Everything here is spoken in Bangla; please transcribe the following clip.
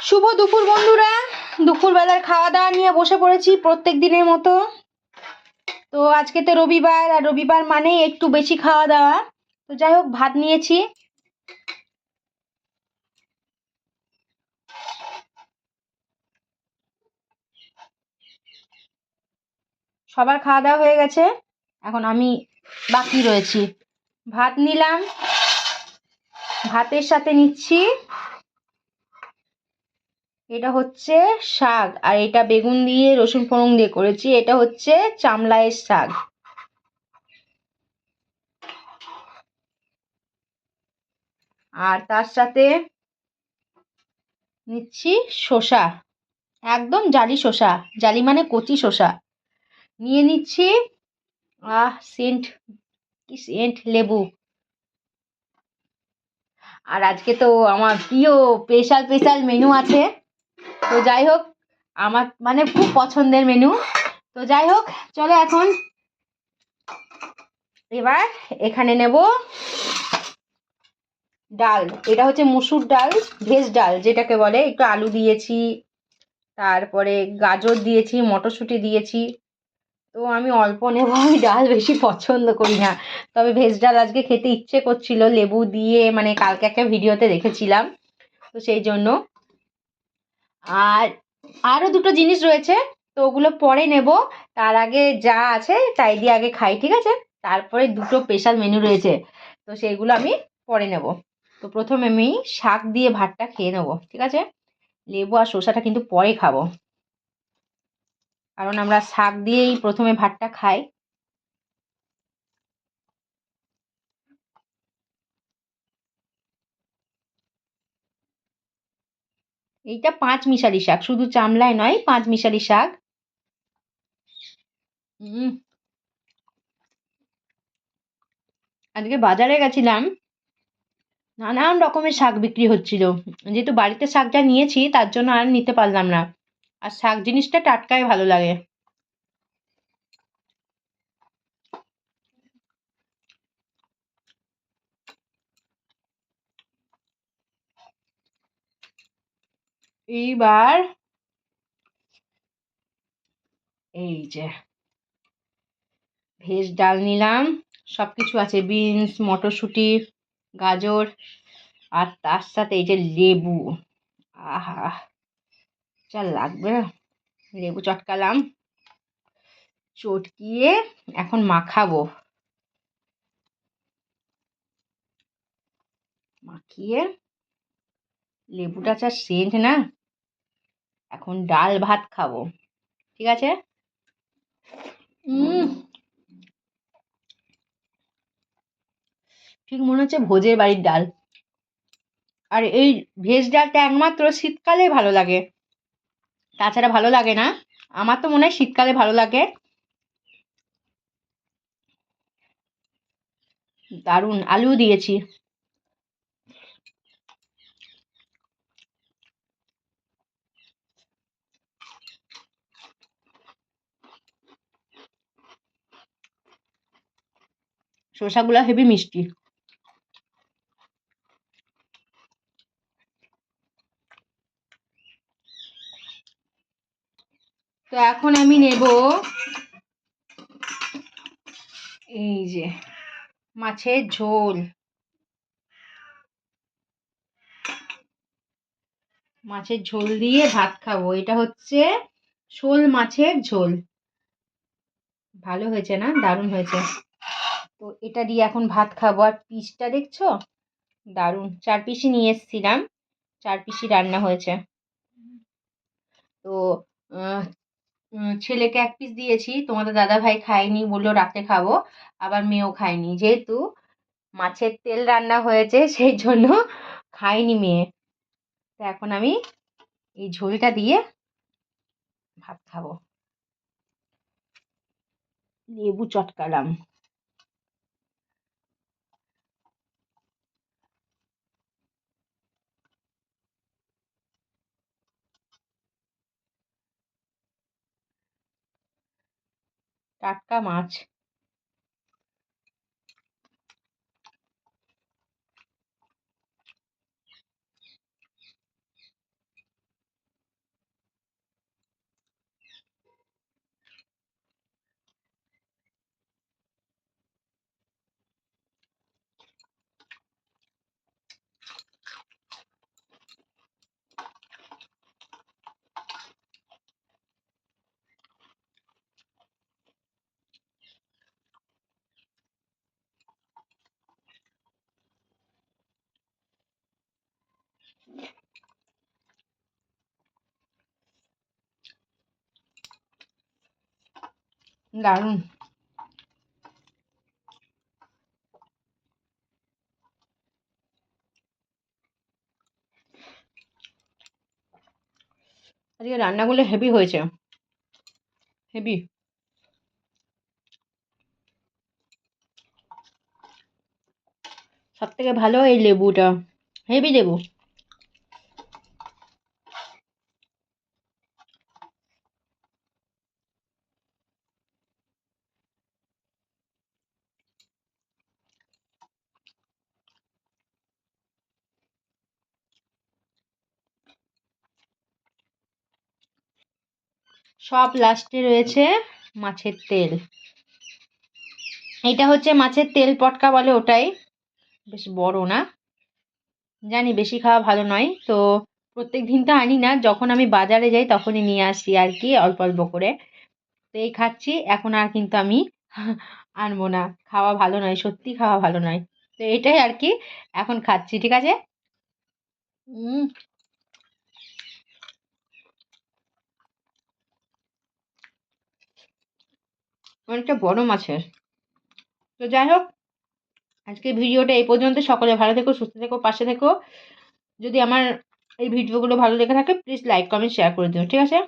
শুভ দুপুর বন্ধুরা। দুপুরবেলার খাওয়া দাওয়া নিয়ে বসে পড়েছি প্রত্যেক দিনের মতো। তো আজকে তো রবিবার, আর রবিবার মানেই একটু বেশি খাওয়া দাওয়া। তো যাই হোক, ভাত নিয়েছি। সবার খাওয়া দাওয়া হয়ে গেছে, এখন আমি বাকি রয়েছি। ভাত নিলাম, ভাতের সাথে নিচ্ছি, এটা হচ্ছে শাক, আর এটা বেগুন দিয়ে রসুন ফোড়ন দিয়ে করেছি। এটা হচ্ছে চামলাইয়ের শাক। আর তার সাথে নিচ্ছি শসা, একদম জালি শসা, জালি মানে কচি শসা নিয়ে নিচ্ছি। সেন্ট, কি সেন্ট, লেবু। আর আজকে তো আমার প্রিয় স্পেশাল স্পেশাল মেনু আছে। তো যাই হোক, আমার মানে খুব পছন্দের মেনু। তো যাই হোক, চলো এখন এবার এখানে নেব ডাল। এটা হচ্ছে মুসুর ডাল, ভেজ ডাল যেটাকে বলে। একটু আলু দিয়েছি, তারপরে গাজর দিয়েছি, মটরশুঁটি দিয়েছি। তো আমি অল্প নেব, আমি ডাল বেশি পছন্দ করি না। তবে ভেজ ডাল আজকে খেতে ইচ্ছে করছিল লেবু দিয়ে, মানে কালকে একটা ভিডিওতে দেখেছিলাম, তো সেই জন্য। আর আরও দুটো জিনিস রয়েছে, তো ওগুলো পরে নেব। তার আগে যা আছে তাই দিয়ে আগে খাই, ঠিক আছে? তারপরে দুটো স্পেশাল মেনু রয়েছে, তো সেইগুলো আমি পরে নেব। তো প্রথমে আমি শাক দিয়ে ভাতটা খেয়ে নেবো, ঠিক আছে? লেবু আর শসাটা কিন্তু পরে খাবো, কারণ আমরা শাক দিয়েই প্রথমে ভাতটা খাই। এইটা পাঁচ মিশালি শাক, শুধু চামলায় নয়, পাঁচ মিশালি শাক। আজকে বাজারে গেছিলাম, নানান রকমের শাক বিক্রি হচ্ছিল। যেহেতু বাড়িতে শাকটা নিয়েছি, তার জন্য আর নিতে পারলাম না। আর শাক জিনিসটা টাটকাই ভালো লাগে। এইবার এই যে ভেজ ডাল নিলাম, সব কিছু আছে, বিনস, মটরশুঁটি, গাজর, আর তার সাথে এই যে লেবু। আহা, যা লাগবে! লেবু চটকালাম, চটকিয়ে এখন মাখাবো। মাখিয়ে লেবুটা যা সেন্ট না, এখন ডাল ভাত খাবো, ঠিক আছে? ঠিক মনে হচ্ছে ভোজের বাড়ির ডাল। আর এই ভেজ ডালটা একমাত্র শীতকালে ভালো লাগে, তাছাড়া ভালো লাগে না। আমার তো মনে হয় শীতকালে ভালো লাগে। দারুণ, আলু দিয়েছি। শসাগুলো হেবি মিষ্টি। তো এখন আমি নেব এই যে মাছের ঝোল। মাছের ঝোল দিয়ে ভাত খাবো। এটা হচ্ছে শোল মাছের ঝোল। ভালো হয়েছে না? দারুণ হয়েছে। তো এটা দিয়ে এখন ভাত খাবো। আর পিসটা দেখছো? দারুণ। 4 পিসই নিয়ে এসেছিলাম, 4 পিসই রান্না হয়েছে। তো ছেলেকে 1 পিস দিয়েছি, তোমাদের দাদা ভাই খায়নি, বললো রাতে খাবো। আবার মেয়েও খায়নি, যেহেতু মাছের তেল রান্না হয়েছে সেই জন্য খায়নি মেয়ে। তো এখন আমি এই ঝোলটা দিয়ে ভাত খাবো। লেবু চটকালাম। টাটকা মাছ। দারুণ। আজকে রান্নাগুলো হেভি হয়েছে, হেভি। সব থেকে ভালো এই লেবুটা, হেভি লেবু। সব লাস্টে রয়েছে মাছের তেল। এইটা হচ্ছে মাছের তেল পটকা বলে ওটাই, বেশ বড় না, জানি বেশি খাওয়া ভালো নয়, তো প্রত্যেক দিন তো আনি না, যখন আমি বাজারে যাই তখনই নিয়ে আসি আর কি, অল্প অল্প করে। তো এই খাচ্ছি, এখন আর কিন্তু আমি আনবো না, খাওয়া ভালো নয়, সত্যি খাওয়া ভালো নয়। তো এটাই আর কি, এখন খাচ্ছি, ঠিক আছে। উম অনেকটা বড় মাছের। তো যাই হোক, আজকের ভিডিওটা এই পর্যন্ত। সকলে ভালো থেকো, সুস্থ থেকো, পাশে থেকো। যদি আমার এই ভিডিওগুলো ভালো লেগে থাকে প্লিজ লাইক কমেন্ট শেয়ার করে দিও, ঠিক আছে।